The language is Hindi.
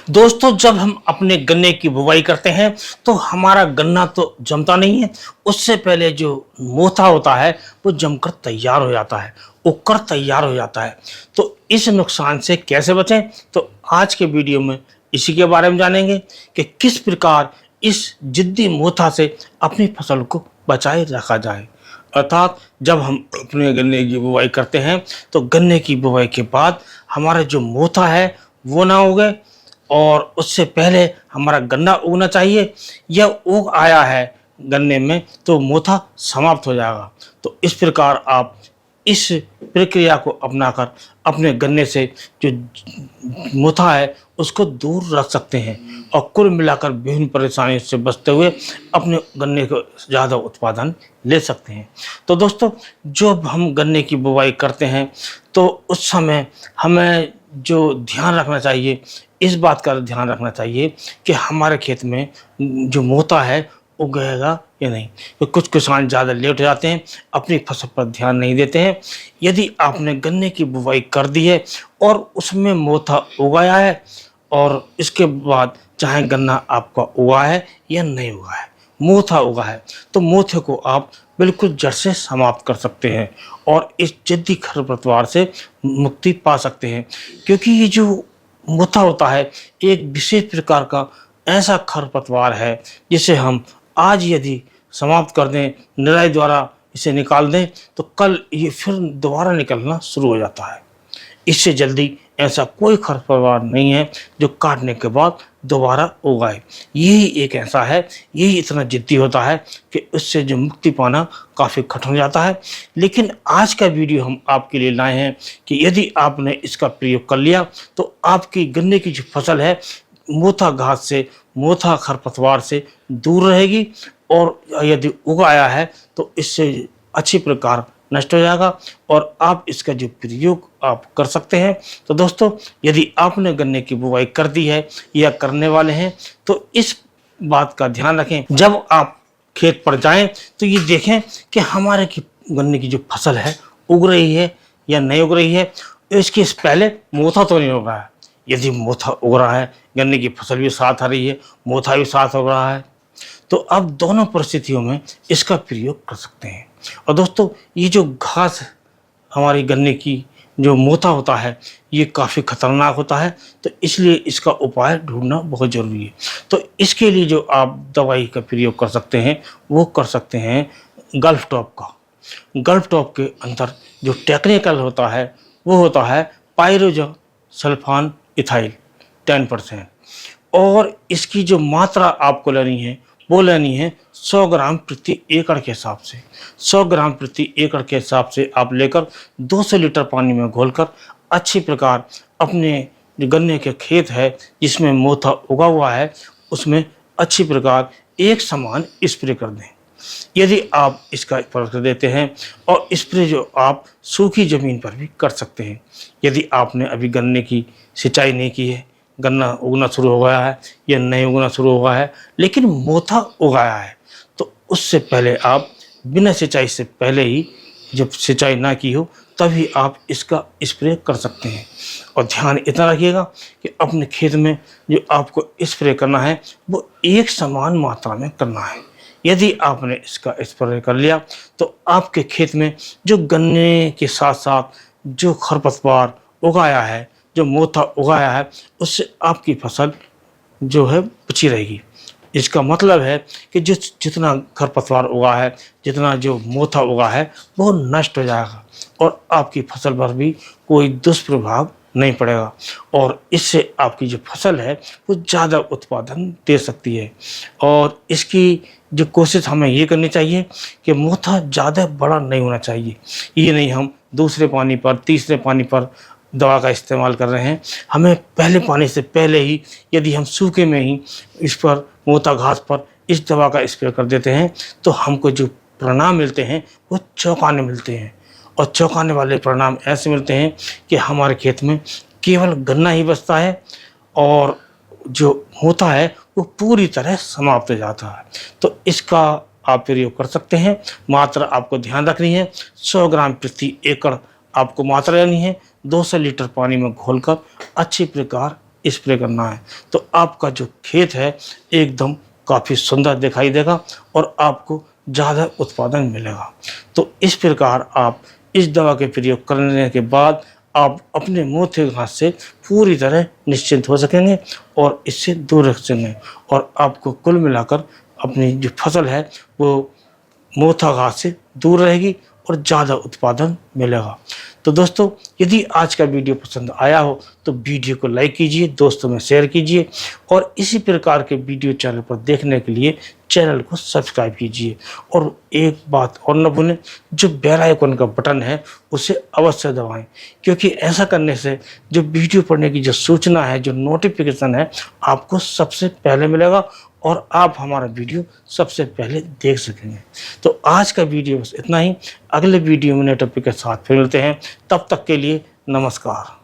दोस्तों, जब हम अपने गन्ने की बुवाई करते हैं तो हमारा गन्ना तो जमता नहीं है। उससे पहले जो मोथा होता है वो जमकर तैयार हो जाता है, उगकर तैयार हो जाता है। तो इस नुकसान से कैसे बचें, तो आज के वीडियो में इसी के बारे में जानेंगे कि किस प्रकार इस जिद्दी मोथा से अपनी फसल को बचाए रखा जाए। अर्थात जब हम अपने गन्ने की बुवाई करते हैं तो गन्ने की बुवाई के बाद हमारा जो मोथा है वो ना उगे, और उससे पहले हमारा गन्ना उगना चाहिए। यह उग आया है गन्ने में तो मोथा समाप्त हो जाएगा। तो इस प्रकार आप इस प्रक्रिया को अपनाकर अपने गन्ने से जो मोथा है उसको दूर रख सकते हैं और कुल मिलाकर विभिन्न परेशानियों से बचते हुए अपने गन्ने को ज़्यादा उत्पादन ले सकते हैं। तो दोस्तों, जब हम गन्ने की बुवाई करते हैं तो उस समय हमें जो ध्यान रखना चाहिए, इस बात का ध्यान रखना चाहिए कि हमारे खेत में जो मोथा है उगेगा या नहीं। तो कुछ किसान ज़्यादा लेट हो जाते हैं, अपनी फसल पर ध्यान नहीं देते हैं। यदि आपने गन्ने की बुवाई कर दी है और उसमें मोथा उगाया है और इसके बाद चाहे गन्ना आपका उगा है या नहीं उगा है, मोथा उगा है, तो मोथे को आप बिल्कुल जड़ से समाप्त कर सकते हैं और इस जिद्दी खरपतवार से मुक्ति पा सकते हैं। क्योंकि ये जो मोथा होता है एक विशेष प्रकार का ऐसा खरपतवार है जिसे हम आज यदि समाप्त कर दें, निराई द्वारा इसे निकाल दें, तो कल ये फिर दोबारा निकलना शुरू हो जाता है। इससे जल्दी ऐसा कोई खरपतवार नहीं है जो काटने के बाद दोबारा उगाए। यही एक ऐसा है, यही इतना जिद्दी होता है कि उससे जो मुक्ति पाना काफ़ी कठिन हो जाता है। लेकिन आज का वीडियो हम आपके लिए लाए हैं कि यदि आपने इसका प्रयोग कर लिया तो आपकी गन्ने की जो फसल है मोथा घास से, मोथा खरपतवार से दूर रहेगी, और यदि उगाया है तो इससे अच्छी प्रकार नष्ट हो जाएगा और आप इसका जो प्रयोग आप कर सकते हैं। तो दोस्तों, यदि आपने गन्ने की बुवाई कर दी है या करने वाले हैं तो इस बात का ध्यान रखें, जब आप खेत पर जाएं तो ये देखें कि हमारे की गन्ने की जो फसल है उग रही है या नहीं उग रही है। इसके पहले मोथा तो नहीं उग रहा है। यदि मोथा उग रहा है, गन्ने की फसल भी साथ आ रही है, मोथा भी साथ उग रहा है, तो आप दोनों परिस्थितियों में इसका प्रयोग कर सकते हैं। और दोस्तों, ये जो घास हमारी गन्ने की जो मोथा होता है ये काफ़ी खतरनाक होता है, तो इसलिए इसका उपाय ढूंढना बहुत ज़रूरी है। तो इसके लिए जो आप दवाई का प्रयोग कर सकते हैं वो कर सकते हैं गल्फ टॉप का। गल्फ टॉप के अंदर जो टेक्निकल होता है वो होता है पायरोजोसल्फान इथाइल 10%, और इसकी जो मात्रा आपको लेनी है वो लेनी है 100 ग्राम प्रति एकड़ के हिसाब से। 100 ग्राम प्रति एकड़ के हिसाब से आप लेकर 200 लीटर पानी में घोलकर अच्छी प्रकार अपने जो गन्ने के खेत है जिसमें मोथा उगा हुआ है उसमें अच्छी प्रकार एक समान स्प्रे कर दें। यदि आप इसका प्रयोग कर देते हैं, और स्प्रे जो आप सूखी ज़मीन पर भी कर सकते हैं। यदि आपने अभी गन्ने की सिंचाई नहीं की है, गन्ना उगना शुरू हो गया है या नहीं उगना शुरू हुआ है लेकिन मोथा उगाया है, तो उससे पहले आप बिना सिंचाई से पहले ही, जब सिंचाई ना की हो तभी आप इसका स्प्रे कर सकते हैं। और ध्यान इतना रखिएगा कि अपने खेत में जो आपको स्प्रे करना है वो एक समान मात्रा में करना है। यदि आपने इसका स्प्रे कर लिया तो आपके खेत में जो गन्ने के साथ साथ जो खरपतवार उगाया है, जो मोथा उगाया है, उससे आपकी फसल जो है बची रहेगी। इसका मतलब है कि जितना खरपतवार उगा है, जितना जो मोथा उगा है वो नष्ट हो जाएगा और आपकी फसल पर भी कोई दुष्प्रभाव नहीं पड़ेगा, और इससे आपकी जो फसल है वो ज़्यादा उत्पादन दे सकती है। और इसकी जो कोशिश हमें ये करनी चाहिए कि मोथा ज़्यादा बड़ा नहीं होना चाहिए। ये नहीं हम दूसरे पानी पर, तीसरे पानी पर दवा का इस्तेमाल कर रहे हैं। हमें पहले पानी से पहले ही यदि हम सूखे में ही इस पर मोथा घास पर इस दवा का स्प्रे कर देते हैं तो हमको जो परिणाम मिलते हैं वो चौंकाने मिलते हैं। और चौंकाने वाले परिणाम ऐसे मिलते हैं कि हमारे खेत में केवल गन्ना ही बचता है और जो मोथा है वो पूरी तरह समाप्त हो जाता है। तो इसका आप प्रयोग कर सकते हैं। मात्रा आपको ध्यान रखनी है, 100 ग्राम प्रति एकड़ आपको मात्रा लेनी है। 200 लीटर पानी में घोलकर अच्छी प्रकार स्प्रे करना है, तो आपका जो खेत है एकदम काफ़ी सुंदर दिखाई देगा और आपको ज़्यादा उत्पादन मिलेगा। तो इस प्रकार आप इस दवा के प्रयोग करने के बाद आप अपने मोथे घास से पूरी तरह निश्चिंत हो सकेंगे और इससे दूर रह सकेंगे और आपको कुल मिलाकर अपनी जो फसल है वो मोथा घास से दूर रहेगी और ज़्यादा उत्पादन मिलेगा। तो दोस्तों, यदि आज का वीडियो पसंद आया हो तो वीडियो को लाइक कीजिए, दोस्तों में शेयर कीजिए और इसी प्रकार के वीडियो चैनल पर देखने के लिए चैनल को सब्सक्राइब कीजिए। और एक बात और न भूलें, जो बेल आइकन का बटन है उसे अवश्य दबाएं, क्योंकि ऐसा करने से जो वीडियो पढ़ने की जो सूचना है, जो नोटिफिकेशन है, आपको सबसे पहले मिलेगा और आप हमारा वीडियो सबसे पहले देख सकेंगे। तो आज का वीडियो बस इतना ही। अगले वीडियो में नए टॉपिक के साथ फिर मिलते हैं। तब तक के लिए नमस्कार।